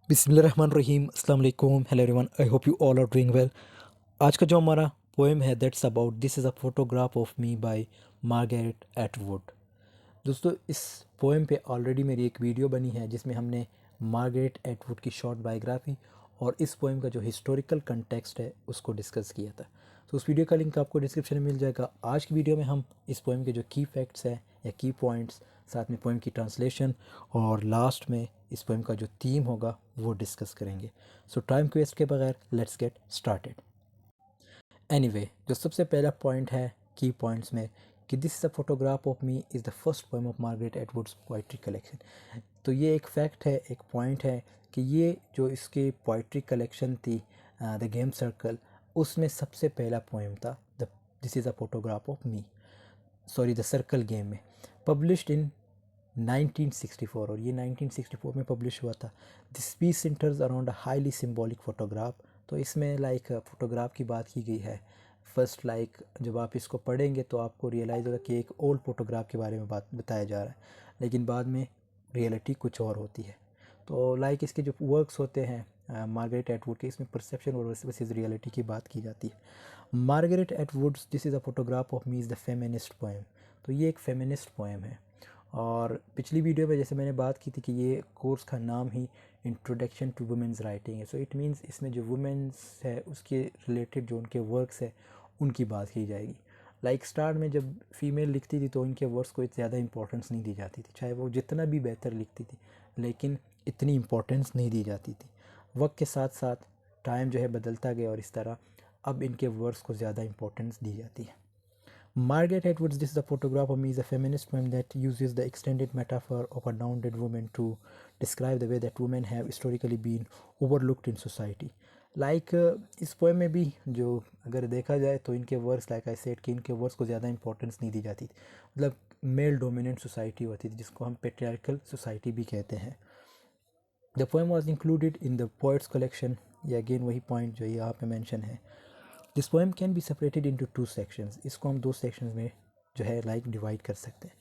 बिस्मिल्लाहिर्रहमानिर्रहीम अस्सलाम वालेकुम hello everyone I hope you all are doing well. आज का जो हमारा पोएम है that's about this is a photograph of me by Margaret Atwood. दोस्तों इस पोएम पे ऑलरेडी मेरी एक वीडियो बनी है जिसमें हमने मार्गरेट एटवुड की शॉर्ट बायोग्राफी और इस पोएम का जो हिस्टोरिकल कंटेक्स्ट है उसको डिस्कस किया था। तो उस वीडियो का लिंक आपको डिस्क्रिप्शन में मिल जाएगा। आज की वीडियो में हम इस पोएम के जो की फैक्ट्स हैं या की पॉइंट्स, साथ में पोएम की ट्रांसलेशन और लास्ट में इस पोएम का जो थीम होगा वो डिस्कस करेंगे। सो टाइम वेस्ट के बगैर लेट्स गेट स्टार्टेड। एनीवे, जो सबसे पहला पॉइंट है की पॉइंट्स में कि this is a photograph of me is the first poem of Margaret Atwood's poetry collection. तो ये एक फैक्ट है, एक पॉइंट है कि ये जो इसकी पोइट्री कलेक्शन थी द गेम सर्कल, उसमें सबसे पहला पोएम था the this is a photograph of me, sorry the circle game में, पब्लिश्ड इन 1964। और ये 1964 में पब्लिश हुआ था। This piece centres around a highly symbolic photograph. तो इसमें लाइक फ़ोटोग्राफ की बात की गई है। फर्स्ट लाइक जब आप इसको पढ़ेंगे तो आपको रियलाइज़ होगा कि एक ओल्ड फोटोग्राफ के बारे में बात बताया जा रहा है, लेकिन बाद में रियलिटी कुछ और होती है। तो लाइक इसके जो वर्क्स होते हैं मार्गरेट एटवुड के, इसमें परसेप्शन और वर्सेस रियलिटी की बात की जाती है। Margaret Atwood's this is a photograph of me is the feminist poem. तो ये एक फेमिनिस्ट पोएम है। और पिछली वीडियो में जैसे मैंने बात की थी कि ये कोर्स का नाम ही इंट्रोडक्शन टू वुमेंस राइटिंग है। सो इट मीन्स इसमें जो वुमेंस है उसके रिलेटेड जो उनके वर्क्स है उनकी बात की जाएगी। लाइक स्टार्ट में जब फीमेल लिखती थी तो उनके वर्क्स को ज़्यादा इंपॉर्टेंस नहीं दी जाती थी, चाहे वो जितना भी बेहतर लिखती थी, लेकिन इतनी इंपॉर्टेंस नहीं दी जाती थी। वक्त के साथ साथ टाइम जो है बदलता गया और इस तरह अब इनके वर्क्स को ज़्यादा इंपॉर्टेंस दी जाती है। Margaret Atwood's This is a Photograph of Me is a feminist poem that uses the extended metaphor of a downed woman to describe the way that women have historically been overlooked in society. Like इस poem में भी जो अगर देखा जाए तो इनके words, like I said, कि इनके वर्ड्स को ज़्यादा इंपॉर्टेंस नहीं दी जाती थी। मतलब मेल डोमिनेंट सोसाइटी होती थी जिसको हम पेट्रियार्कल सोसाइटी भी कहते हैं। The poem was included in the poets collection. ये अगेन वही पॉइंट जो यहाँ पे मेंशन है। This poem can be separated into two sections. इसको हम दो सेक्शंस में जो है लाइक डिवाइड कर सकते हैं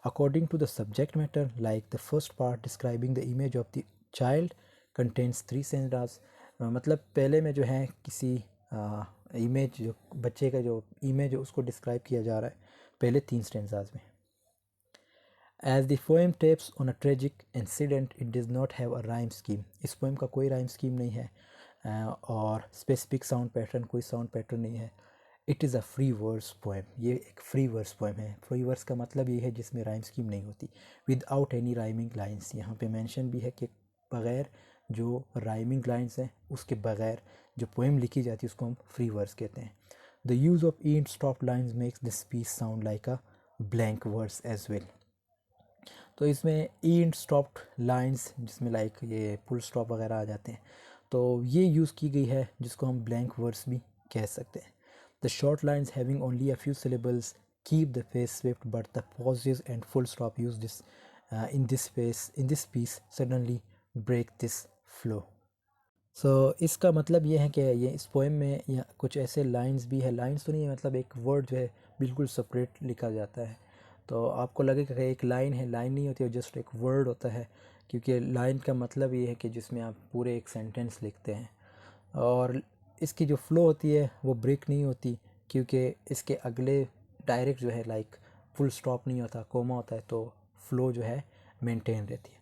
according to the subject matter. Like the first part describing the image of the child contents three stanzas. मतलब पहले में जो है किसी इमेज, जो बच्चे का जो इमेज है उसको डिस्क्राइब किया जा रहा है पहले तीन स्टेंजाज में। As the poem taps on a tragic incident it does not have a rhyme scheme. इस पोएम का कोई राइम स्कीम नहीं है और स्पेसिफिक साउंड पैटर्न, कोई साउंड पैटर्न नहीं है। It is a free verse poem. ये एक फ्री वर्स पोएम है। फ्री वर्स का मतलब ये है जिसमें राइम स्कीम नहीं होती, विदाउट एनी राइमिंग लाइन्स। यहाँ पे मेंशन भी है कि बग़ैर जो राइमिंग लाइन्स हैं उसके बग़ैर जो पोएम लिखी जाती है उसको हम फ्री वर्स कहते हैं। The use of end stop lines makes this piece sound like a blank verse as well. तो इसमें एंड स्टॉप्ड लाइन्स जिसमें लाइक ये फुल स्टॉप वगैरह आ जाते हैं, तो ये यूज़ की गई है जिसको हम ब्लैंक वर्ड्स भी कह सकते हैं। The short lines having only a few syllables keep the face swift but the pauses and full stop use this in this piece suddenly break this flow. So इसका मतलब ये है कि ये इस पोएम में या कुछ ऐसे लाइंस भी है, लाइंस तो नहीं है, मतलब एक वर्ड जो है बिल्कुल सेपरेट लिखा जाता है। तो आपको लगेगा कि एक लाइन है, लाइन नहीं होती है, जस्ट एक वर्ड होता है, क्योंकि लाइन का मतलब ये है कि जिसमें आप पूरे एक सेंटेंस लिखते हैं। और इसकी जो फ्लो होती है वो ब्रेक नहीं होती, क्योंकि इसके अगले डायरेक्ट जो है लाइक फुल स्टॉप नहीं होता, कोमा होता है, तो फ्लो जो है मेंटेन रहती है।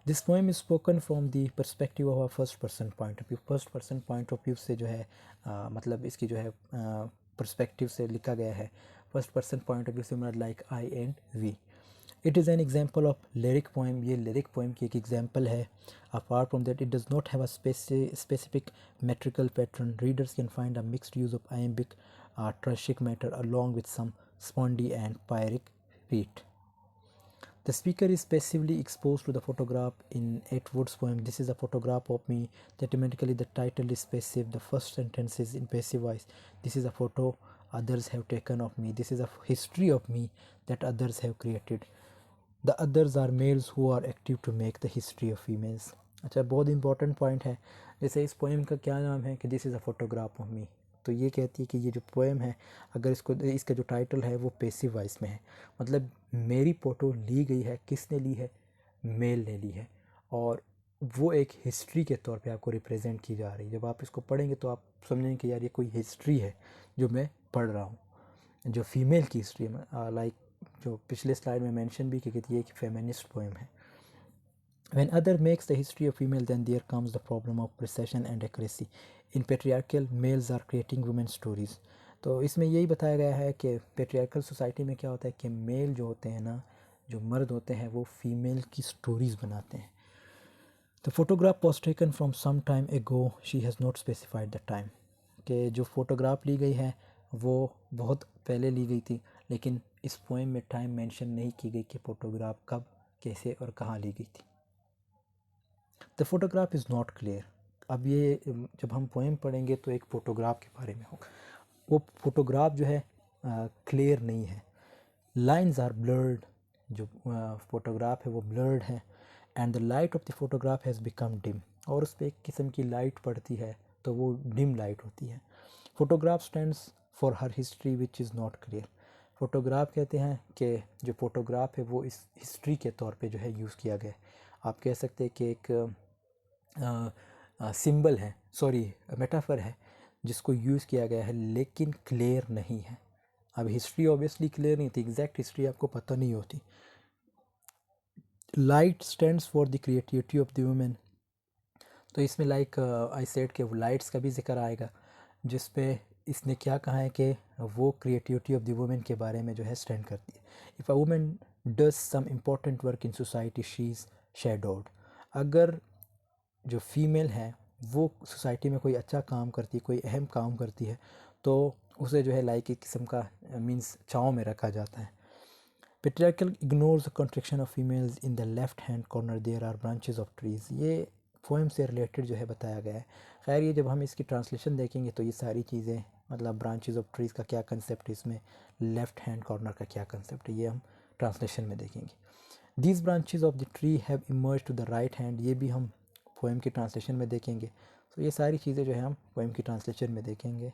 This poem is spoken from the perspective of a first person point of view. First person point of view से जो है मतलब इसकी जो है परस्पेक्टिव से लिखा गया है। First person point of view से मतलब like I and we. It is an example of lyric poem. ये लिरिक पोएम की एक एग्जाम्पल है। Apart from that it does not have a specific metrical pattern. Readers can find a mixed use of iambic tragic matter along with some spondy and pyric beat. The speaker is passively exposed to the photograph in Atwood's poem. This is a photograph of me. Thematically, the title is passive. The first sentence is in passive voice. This is a photo others have taken of me. This is a history of me that others have created. The others are males who are active to make the history of females. अच्छा, बहुत important point है। जैसे इस poem का क्या नाम है कि this is a photograph of मी, तो ये कहती है कि ये जो पोएम है, अगर इसको, इसका जो टाइटल है वो पैसिव वॉइस में है, मतलब मेरी फ़ोटो ली गई है, किसने ली है, मेल ने ली है। और वो एक हिस्ट्री के तौर पे आपको रिप्रेजेंट की जा रही है। जब आप इसको पढ़ेंगे तो आप समझेंगे कि यार ये कोई हिस्ट्री है जो मैं पढ़ रहा हूँ, जो फीमेल की हिस्ट्री है। लाइक जो पिछले स्लाइड में मेंशन भी की गई थी, ये एक फेमिनिस्ट पोएम है। When other makes the history of female, then there comes the problem of precision and accuracy. In patriarchal, males are creating women's stories. तो इसमें यही बताया गया है कि पेट्रियार्कल सोसाइटी में क्या होता है कि मेल जो होते हैं ना, जो मर्द होते हैं, वो फीमेल की स्टोरीज़ बनाते हैं। The photograph was taken from some time ago. She has not specified the time. कि जो फ़ोटोग्राफ ली गई है वो बहुत पहले ली गई थी, लेकिन इस पोएम में टाइम मेंशन नहीं की गई कि फ़ोटोग्राफ कब, कैसे और कहाँ ली गई थी। The photograph is not clear. अब ये जब हम पोएम पढ़ेंगे तो एक फ़ोटोग्राफ के बारे में होगा, वो फ़ोटोग्राफ जो है क्लियर नहीं है। लाइंस आर ब्लर्ड, जो फ़ोटोग्राफ है वो ब्लर्ड है। And the light of the photograph has become dim, और उस पर एक किस्म की लाइट पड़ती है तो वो डिम लाइट होती है। Photograph stands for her history which is not clear. Photograph कहते हैं कि जो फ़ोटोग्राफ है वो इस हिस्ट्री के तौर पे जो है यूज़ किया गया है। आप कह सकते हैं कि एक सिंबल है, सॉरी मेटाफर है, जिसको यूज़ किया गया है लेकिन क्लियर नहीं है। अब हिस्ट्री ऑब्वियसली क्लियर नहीं थी, एग्जैक्ट हिस्ट्री आपको पता नहीं होती। Light stands for the creativity of the women, तो इसमें लाइक आई सेड के लाइट्स का भी जिक्र आएगा, जिस पे इसने क्या कहा है कि वो क्रिएटिविटी ऑफ द वुमेन के बारे में जो है स्टैंड करती है। If a women does some important work in society she is shadowed. अगर जो फीमेल है वो सोसाइटी में कोई अच्छा काम करती है, कोई अहम काम करती है, तो उसे जो है लाइक एक किस्म का मीन्स छाँव में रखा जाता है। Patriarchal ignores the contraction of females in the left hand corner there are branches of trees. ये पोएम से रिलेटेड जो है बताया गया है। खैर ये जब हम इसकी ट्रांसलेशन देखेंगे तो ये सारी चीज़ें मतलब ब्रांचेस ऑफ ट्रीज़ का क्या कंसेप्ट है, इसमें लेफ़्ट हैंड कॉर्नर का क्या कंसेप्ट है, ये हम ट्रांसलेशन में देखेंगे। These branches of the tree have emerge to the right hand, ये भी हम पोएम की ट्रांसलेशन में देखेंगे। तो ये सारी चीज़ें जो है हम पोएम की ट्रांसलेशन में देखेंगे।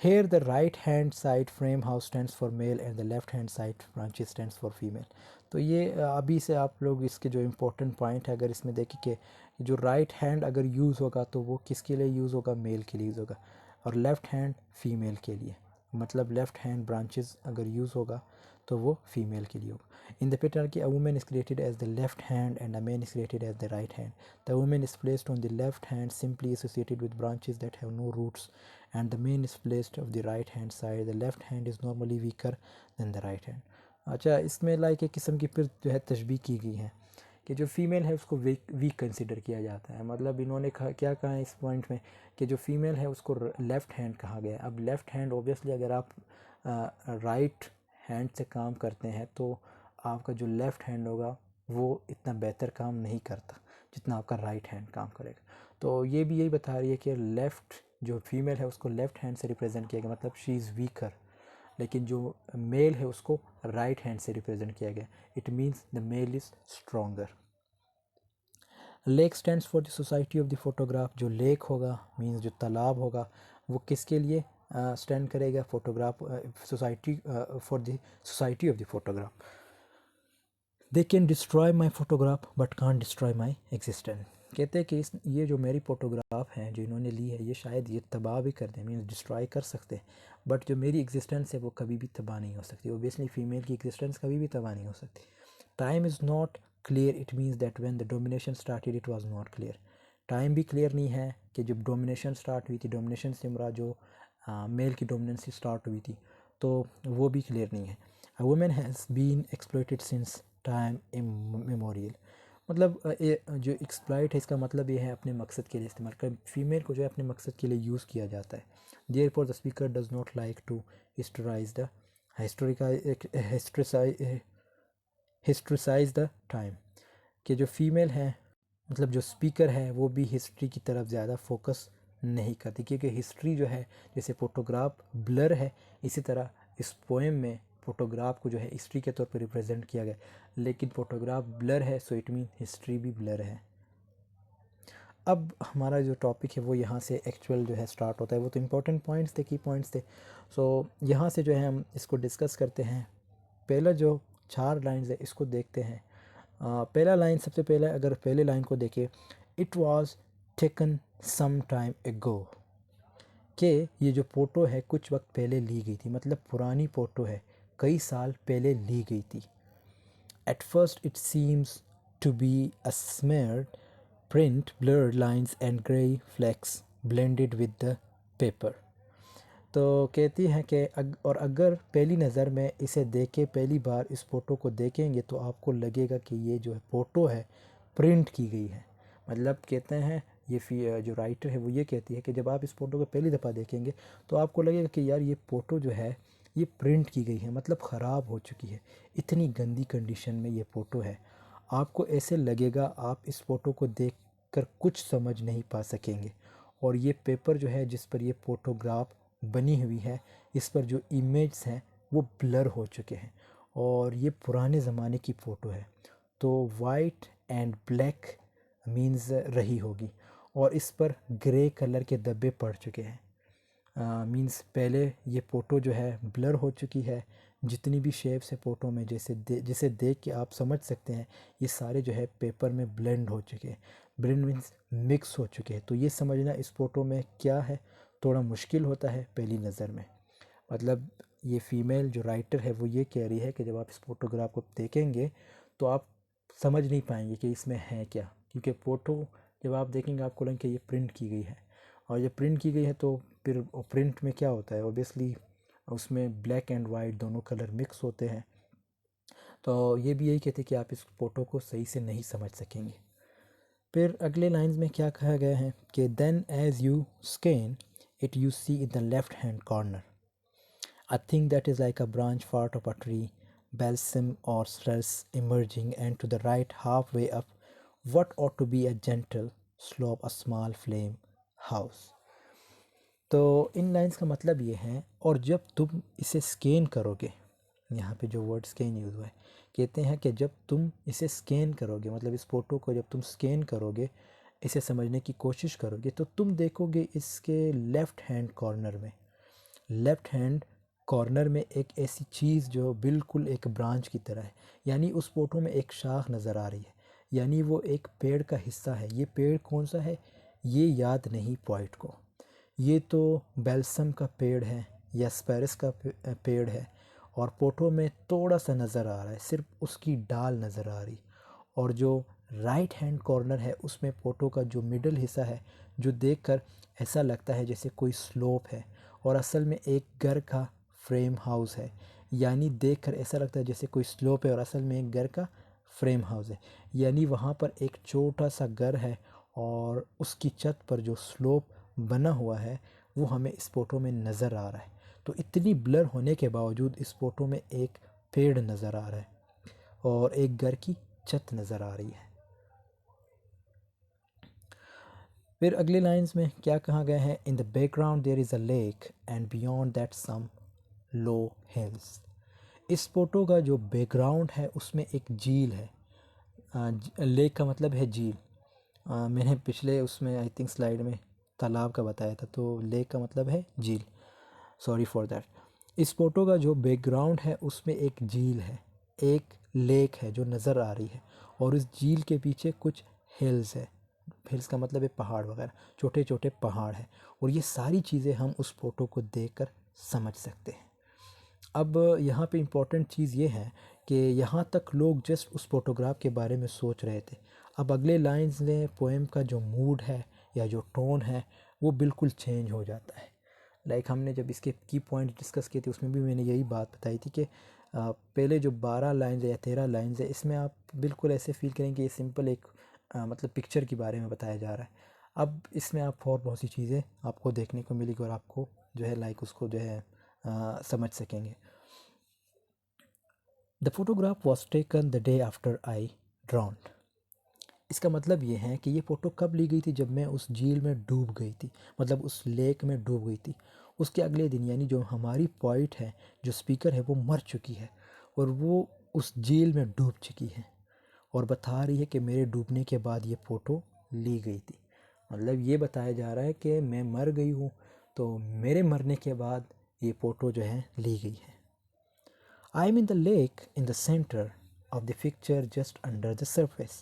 Here the right hand side frame house stands for male and the left hand side branches stands for female. तो ये अभी से आप लोग इसके जो इम्पोर्टेंट पॉइंट है अगर इसमें देखें कि जो राइट हैंड अगर यूज़ होगा तो वो किसके लिए यूज़ होगा, मेल के लिए यूज़ होगा, और लेफ़्ट हैंड फीमेल के लिए, मतलब लेफ़्ट हैंड ब्रांचेस अगर यूज़ होगा तो वो फीमेल के लिए होगा। In the patriarchy a woman is created as the left hand and a man is created as the right hand. The woman is placed on the left hand simply associated with branches that have no roots, and the man is placed of the right hand side. The left hand is normally weaker than the right hand. अच्छा, इसमें like एक किस्म की फिर जो है तशबीह की गई है कि जो फीमेल है उसको वीक कंसिडर किया जाता है। मतलब इन्होंने क्या कहा है इस पॉइंट में कि जो फीमेल है उसको लेफ़्ट हैंड कहा गया है। अब लेफ़्ट हैंड ऑब्वियसली अगर आप राइट हैंड से काम करते हैं तो आपका जो लेफ़्ट हैंड होगा वो इतना बेहतर काम नहीं करता जितना आपका राइट हैंड काम करेगा। तो ये भी यही बता रही है कि लेफ़्ट जो फीमेल है उसको लेफ़्ट हैंड से रिप्रेजेंट किया गया, मतलब शी इज़ वीकर, लेकिन जो मेल है उसको राइट हैंड से रिप्रेजेंट किया गया। It means the male is stronger. Lake stands for the society of the photograph. जो लेक होगा मीन्स जो तालाब होगा वो किसके लिए स्टैंड करेगा, photograph society, for the society of the photograph. They can destroy my photograph but can destroy my existence. कहते हैं कि ये जो मेरी फ़ोटोग्राफ है जो इन्होंने ली है ये शायद ये तबाह भी कर दें, मीन्स डिस्ट्रॉय कर सकते हैं, बट जो मेरी एग्जिस्टेंस है वो कभी भी तबाह नहीं हो सकती। ओबियसली फ़ीमेल की एग्जिस्टेंस कभी भी तबाह नहीं हो सकती। Time is not clear, it means that when the domination started it was not clear. Time भी क्लियर नहीं है कि जब डोमिनेशन स्टार्ट हुई थी, डोमिनेशन से मुराद जो मेल की डोमिनेंसी स्टार्ट हुई थी तो वो भी क्लियर नहीं है। A women has been exploited since time immemorial. मतलब जो एक्सप्लॉइट है इसका मतलब ये है अपने मकसद के लिए इस्तेमाल कर, फीमेल को जो है अपने मकसद के लिए यूज़ किया जाता है। Therefore the speaker does not like to historicise the historicise the time, कि जो फीमेल है मतलब जो स्पीकर है वो भी हिस्ट्री की तरफ ज़्यादा फोकस नहीं करती, क्योंकि हिस्ट्री जो है जैसे फ़ोटोग्राफ ब्लर है इसी तरह इस पोएम में फ़ोटोग्राफ को जो है हिस्ट्री के तौर पर रिप्रेजेंट किया गया, लेकिन फ़ोटोग्राफ ब्लर है सो इट मीन हिस्ट्री भी ब्लर है। अब हमारा जो टॉपिक है वो यहाँ से एक्चुअल जो है स्टार्ट होता है। वो तो इम्पोर्टेंट पॉइंट्स थे, की पॉइंट्स थे। सो यहाँ से जो है हम इसको डिस्कस करते हैं। पहला जो 4 लाइन्स है इसको देखते हैं। पहला लाइन, सबसे पहले अगर पहले लाइन को देखें, it was taken some time ago, कि ये जो फ़ोटो है कुछ वक्त पहले ली गई थी, मतलब पुरानी फ़ोटो है, कई साल पहले ली गई थी। At first it seems to be a smeared print, blurred lines and grey flecks blended with the paper. तो कहती हैं कि और अगर पहली नज़र में इसे देखे, पहली बार इस फ़ोटो को देखेंगे तो आपको लगेगा कि ये जो है फ़ोटो है प्रिंट की गई है। मतलब कहते हैं ये जो राइटर है वो ये कहती है कि जब आप इस फ़ोटो को पहली दफ़ा देखेंगे तो आपको लगेगा कि यार ये फ़ोटो जो है ये प्रिंट की गई है, मतलब ख़राब हो चुकी है, इतनी गंदी कंडीशन में ये फ़ोटो है। आपको ऐसे लगेगा आप इस फ़ोटो को देख कर कुछ समझ नहीं पा सकेंगे। और ये पेपर जो है जिस पर ये फ़ोटोग्राफ बनी हुई है, इस पर जो इमेज हैं वो ब्लर हो चुके हैं और ये पुराने ज़माने की फ़ोटो है। तो वाइट एंड ब्लैक मीन्स रही होगी और इस पर ग्रे कलर के धब्बे पड़ चुके हैं। मीन्स पहले ये फ़ोटो जो है ब्लर हो चुकी है, जितनी भी शेप्स है फ़ोटो में जिसे देख के आप समझ सकते हैं ये सारे जो है पेपर में ब्लेंड हो चुके हैं। ब्लेंड मीन्स मिक्स हो चुके हैं। तो ये समझना इस फ़ोटो में क्या है थोड़ा मुश्किल होता है पहली नज़र में। मतलब ये फ़ीमेल जो राइटर है वो ये कह रही है कि जब आप इस फ़ोटोग्राफ को देखेंगे तो आप समझ नहीं पाएंगे कि इसमें है क्या, क्योंकि फ़ोटो जब आप देखेंगे आपको लगेगा कि ये प्रिंट की गई है। और जब प्रिंट की गई है तो फिर प्रिंट में क्या होता है, ओबियसली उसमें ब्लैक एंड वाइट दोनों कलर मिक्स होते हैं। तो ये भी यही कहते हैं कि आप इस फ़ोटो को सही से नहीं समझ सकेंगे। फिर अगले लाइंस में क्या कहा गया है कि then as you scan it you see in the left hand corner a thing that is like a branch part of a tree, balsam or stress emerging, and to the right, halfway up, what ought to be a gentle slope, a small flame house. तो इन lines का मतलब ये है, और जब तुम इसे scan करोगे, यहाँ पे जो वर्ड स्कैन यूज़ हुआ है, कहते हैं कि जब तुम इसे स्कैन करोगे, मतलब इस फ़ोटो को जब तुम स्कैन करोगे, इसे समझने की कोशिश करोगे, तो तुम देखोगे इसके लेफ़्ट हैंड कॉर्नर में, लेफ़्ट हैंड कॉर्नर में एक ऐसी चीज़ जो बिल्कुल एक ब्रांच की तरह है, यानी उस फ़ोटो में एक शाख नज़र आ रही है, यानी वो एक पेड़ का हिस्सा है। ये पेड़ कौन सा है ये याद नहीं पॉइंट को, ये तो बेलसम का पेड़ है या स्पैरस का पेड़ है, और फ़ोटो में थोड़ा सा नज़र आ रहा है, सिर्फ उसकी डाल नज़र आ रही। और जो राइट हैंड कॉर्नर है उसमें फ़ोटो का जो मिडल हिस्सा है, जो देखकर ऐसा लगता है जैसे कोई स्लोप है और असल में एक घर का फ्रेम हाउस है। यानी देखकर ऐसा लगता है जैसे कोई स्लोप है और असल में एक घर का फ्रेम हाउस है, यानी वहाँ पर एक छोटा सा घर है और उसकी छत पर जो स्लोप बना हुआ है वो हमें इस फ़ोटो में नज़र आ रहा है। तो इतनी ब्लर होने के बावजूद इस फ़ोटो में एक पेड़ नज़र आ रहा है और एक घर की छत नज़र आ रही है। फिर अगली लाइंस में क्या कहा गया है, in the background there is a lake and beyond that some low hills. इस फ़ोटो का जो बैकग्राउंड है उसमें एक झील है। लेक का मतलब है झील। मैंने पिछले उसमें आई थिंक स्लाइड में तालाब का बताया था, तो लेक का मतलब है झील, सॉरी फॉर दैट। इस फ़ोटो का जो बैकग्राउंड है उसमें एक झील है, एक लेक है जो नज़र आ रही है, और इस झील के पीछे कुछ हिल्स है। हिल्स का मतलब है पहाड़ वगैरह, छोटे छोटे पहाड़ हैं, और ये सारी चीज़ें हम उस फ़ोटो को देखकर समझ सकते हैं। अब यहाँ पे इम्पॉर्टेंट चीज़ ये है कि यहाँ तक लोग जस्ट उस फ़ोटोग्राफ के बारे में सोच रहे थे। अब अगले लाइंस में पोएम का जो मूड है या जो टोन है वो बिल्कुल चेंज हो जाता है। लाइक हमने जब इसके की पॉइंट डिस्कस किए थे उसमें भी मैंने यही बात बताई थी कि पहले जो 12 लाइन्स है या 13 लाइन्स है इसमें आप बिल्कुल ऐसे फील करेंगे ये सिंपल एक मतलब पिक्चर के बारे में बताया जा रहा है। अब इसमें आप और बहुत सी चीज़ें आपको देखने को मिलेगी और आपको जो है लाइक उसको जो है समझ सकेंगे। The photograph was taken the day after I drowned. इसका मतलब ये है कि ये फ़ोटो कब ली गई थी, जब मैं उस झील में डूब गई थी, मतलब उस लेक में डूब गई थी। उसके अगले दिन, यानी जो हमारी पॉइंट है, जो स्पीकर है, वो मर चुकी है और वो उस झील में डूब चुकी है और बता रही है कि मेरे डूबने के बाद ये फ़ोटो ली गई थी। मतलब ये बताया जा रहा है कि मैं मर गई हूँ, तो मेरे मरने के बाद ये फ़ोटो जो है ली गई है। I am in the lake in the centre of the picture just under the surface.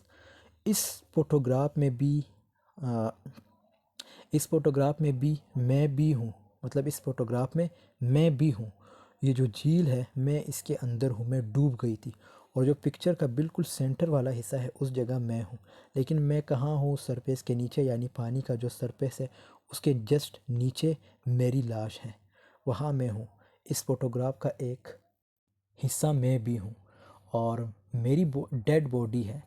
इस फोटोग्राफ में भी आ, इस फोटोग्राफ में भी मैं भी हूँ, मतलब इस फोटोग्राफ में मैं भी हूँ। ये जो झील है मैं इसके अंदर हूँ, मैं डूब गई थी। और जो पिक्चर का बिल्कुल सेंटर वाला हिस्सा है उस जगह मैं हूँ, लेकिन मैं कहाँ हूँ? सरफेस के नीचे, यानी पानी का जो सरफेस है उसके जस्ट नीचे मेरी लाश है, वहाँ मैं हूँ। इस फोटोग्राफ का एक हिस्सा मैं भी हूँ और मेरी डेड बॉडी है,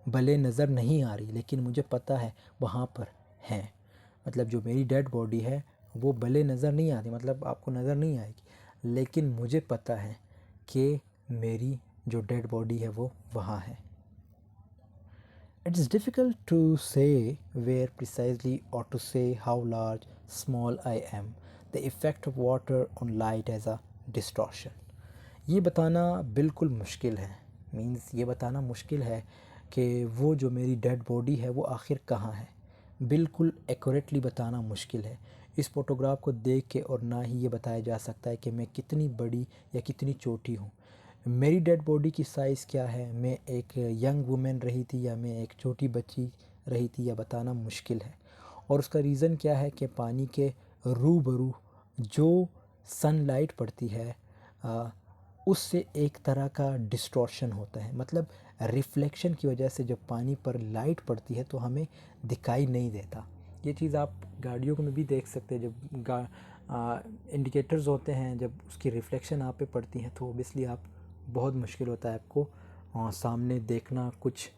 भले नज़र नहीं आ रही लेकिन मुझे पता है वहाँ पर है। मतलब जो मेरी डेड बॉडी है वो भले नज़र नहीं आती, मतलब आपको नज़र नहीं आएगी, लेकिन मुझे पता है कि मेरी जो डेड बॉडी है वो वहाँ है। It is difficult to say where precisely or to say how large, small I am. The effect of water on light as a distortion. ये बताना बिल्कुल मुश्किल है, मीन्स ये बताना मुश्किल है कि वो जो मेरी डेड बॉडी है वो आखिर कहाँ है। बिल्कुल एक्यूरेटली बताना मुश्किल है इस फ़ोटोग्राफ को देख के, और ना ही ये बताया जा सकता है कि मैं कितनी बड़ी या कितनी छोटी हूँ। मेरी डेड बॉडी की साइज़ क्या है, मैं एक यंग वुमेन रही थी या मैं एक छोटी बच्ची रही थी, यह बताना मुश्किल है। और उसका रीज़न क्या है कि पानी के रूबरू जो सनलाइट पड़ती है उससे एक तरह का डिस्टॉर्शन होता है, मतलब रिफ्लेक्शन की वजह से जब पानी पर लाइट पड़ती है तो हमें दिखाई नहीं देता। ये चीज़ आप गाड़ियों में भी देख सकते हैं, जब इंडिकेटर्स होते हैं, जब उसकी रिफ्लेक्शन आप पे पड़ती है तो ओबियसली आप बहुत मुश्किल होता है आपको सामने देखना, कुछ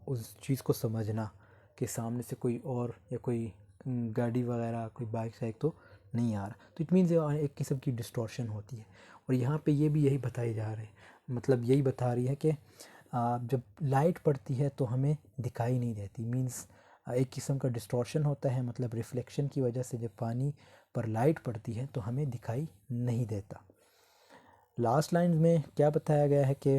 उस चीज़ को समझना कि सामने से कोई और या कोई गाड़ी वगैरह, कोई बाइक शाइक तो नहीं आ रहा। तो इट मीन्स एक किस्म की डिस्टॉर्शन होती है। और यहाँ पे ये भी यही बताई जा रहे हैं, मतलब यही बता रही है कि जब लाइट पड़ती है तो हमें दिखाई नहीं देती, मीन्स एक किस्म का डिस्टॉर्शन होता है, मतलब रिफ्लेक्शन की वजह से जब पानी पर लाइट पड़ती है तो हमें दिखाई नहीं देता। लास्ट लाइन में क्या बताया गया है कि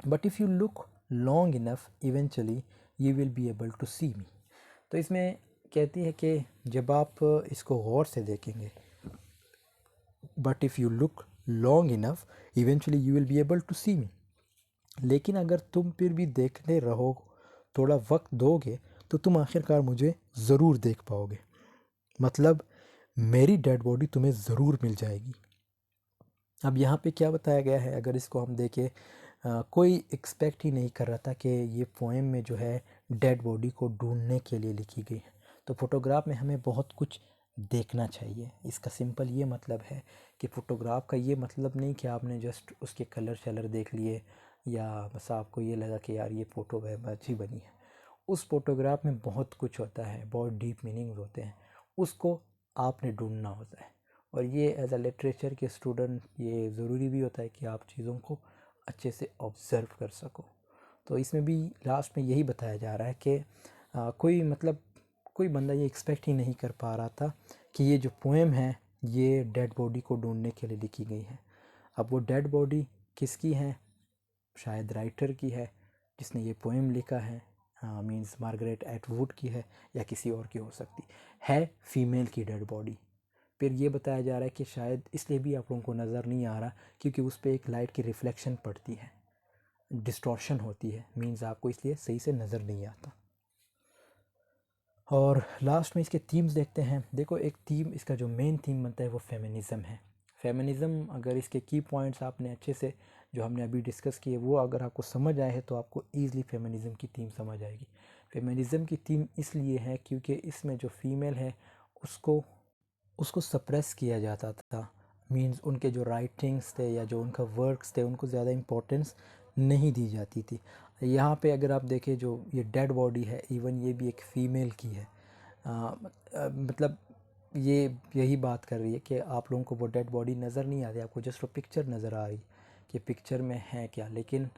but if you look long enough eventually you will be able to see me. तो इसमें कहती है कि जब आप इसको गौर से देखेंगे, but if you look long enough eventually you will be able to see me, लेकिन अगर तुम फिर भी देखते रहो, थोड़ा वक्त दोगे, तो तुम आखिरकार मुझे ज़रूर देख पाओगे। मतलब मेरी डेड बॉडी तुम्हें ज़रूर मिल जाएगी। अब यहाँ पे क्या बताया गया है, अगर इसको हम देखें, कोई एक्सपेक्ट ही नहीं कर रहा था कि ये पोएम में जो है डेड बॉडी को ढूंढने के लिए लिखी गई है। तो फ़ोटोग्राफ में हमें बहुत कुछ देखना चाहिए। इसका सिंपल ये मतलब है कि फ़ोटोग्राफ का ये मतलब नहीं कि आपने जस्ट उसके कलर शलर देख लिए या बस आपको ये लगा कि यार ये फ़ोटो है अच्छी बनी है। उस फ़ोटोग्राफ में बहुत कुछ होता है, बहुत डीप मीनिंग्स होते हैं, उसको आपने ढूंढना होता है। और ये एज अ लिटरेचर के स्टूडेंट ये ज़रूरी भी होता है कि आप चीज़ों को अच्छे से ऑब्ज़र्व कर सको। तो इसमें भी लास्ट में यही बताया जा रहा है कि कोई बंदा ये एक्सपेक्ट ही नहीं कर पा रहा था कि ये जो पोएम है ये डेड बॉडी को ढूंढने के लिए लिखी गई है। अब वो डेड बॉडी किसकी है? शायद राइटर की है जिसने ये पोएम लिखा है, मींस मार्गरेट एटवुड की है, या किसी और की हो सकती है। फीमेल की डेड बॉडी। फिर ये बताया जा रहा है कि शायद इसलिए भी आप लोगों को नज़र नहीं आ रहा क्योंकि उस पर एक लाइट की रिफ्लेक्शन पड़ती है, डिस्टॉर्शन होती है, मींस आपको इसलिए सही से नज़र नहीं आता। और लास्ट में इसके थीम्स देखते हैं। देखो, एक थीम, इसका जो मेन थीम बनता है वो फेमिनिज़म है। फेमिनिज़म, अगर इसके की पॉइंट्स आपने अच्छे से जो हमने अभी डिस्कस किए वो अगर आपको समझ आए हैं तो आपको ईज़िली फेमिनिज़म की थीम समझ आएगी। फेमिनिज़म की थीम इसलिए है क्योंकि इसमें जो फीमेल है उसको उसको सप्रेस किया जाता था, मींस उनके जो राइटिंग्स थे या जो उनका वर्क्स थे उनको ज़्यादा इम्पोर्टेंस नहीं दी जाती थी। यहाँ पे अगर आप देखें जो ये डेड बॉडी है, इवन ये भी एक फ़ीमेल की है। मतलब ये यही बात कर रही है कि आप लोगों को वो डेड बॉडी नज़र नहीं आ रही, आपको जस्ट वो पिक्चर नज़र आ रही कि पिक्चर में है क्या, लेकिन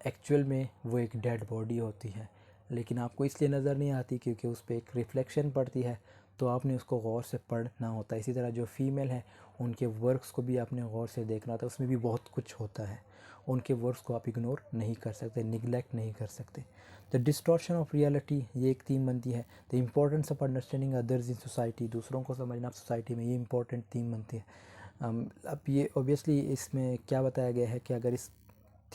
एक्चुअल में वो एक डेड बॉडी होती है। लेकिन आपको इसलिए नज़र नहीं आती क्योंकि उस पर एक रिफ्लेक्शन पड़ती है, तो आपने उसको गौर से पढ़ना होता है। इसी तरह जो फीमेल है उनके वर्क्स को भी आपने गौर से देखना होता है, उसमें भी बहुत कुछ होता है, उनके वर्क्स को आप इग्नोर नहीं कर सकते, निगलेक्ट नहीं कर सकते। द डिस्टॉर्शन ऑफ रियलिटी, ये एक थीम बनती है। The importance of understanding others in society, दूसरों को समझना सोसाइटी में, ये इंपॉर्टेंट थीम बनती है। अब ये ऑब्वियसली इसमें क्या बताया गया है कि अगर इस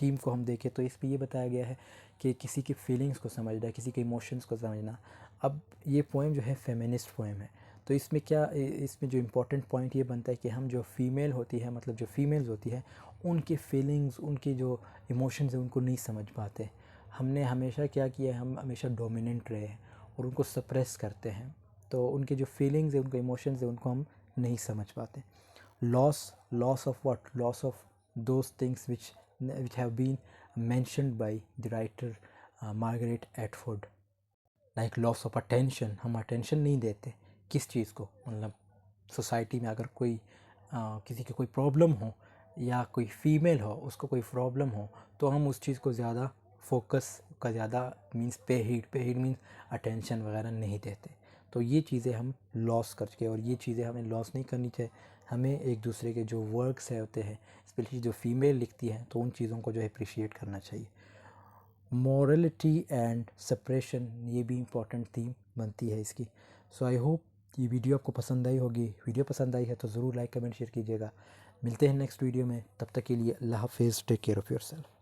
थीम को हम देखें तो इसमें ये बताया गया है कि किसी की फीलिंग्स को समझना, किसी के इमोशंस को समझना। अब ये पोएम जो है फेमिनिस्ट पोएम है, तो इसमें क्या इसमें जो इम्पोर्टेंट पॉइंट ये बनता है कि हम जो फीमेल होती है, मतलब जो फीमेल्स होती है, उनके फीलिंग्स, उनकी जो इमोशंस है उनको नहीं समझ पाते। हमने हमेशा क्या किया है, हम हमेशा डोमिनेंट रहे हैं और उनको सप्रेस करते हैं, तो उनके जो फीलिंग्स है, उनके इमोशंस है, उनको हम नहीं समझ पाते। Loss of what, loss of those things which have been mentioned by the writer Margaret Atwood, like loss of attention. हम अटेंशन नहीं देते किस चीज़ को, मतलब सोसाइटी में अगर कोई किसी की कोई प्रॉब्लम हो या कोई फीमेल हो, उसको कोई प्रॉब्लम हो, तो हम उस चीज़ को ज़्यादा फोकस का ज़्यादा मीन्स पे हीड मीन्स अटेंशन वगैरह नहीं देते। तो ये चीज़ें हम लॉस करके, और ये चीज़ें हमें लॉस नहीं करनी चाहिए। हमें एक दूसरे के जो वर्क्स है होते हैं, स्पेशली जो फीमेल लिखती हैं, तो उन चीज़ों को जो है अप्रिशिएट करना चाहिए। मॉरलिटी एंड सेपरेशन, ये भी इम्पॉर्टेंट थीम बनती है इसकी। सो आई होप ये वीडियो आपको पसंद आई होगी। वीडियो पसंद आई है तो ज़रूर लाइक कमेंट शेयर कीजिएगा। मिलते हैं नेक्स्ट वीडियो में, तब तक के लिए अल्लाह हाफिज़, टेक केयर ऑफ़ योरसेल्फ।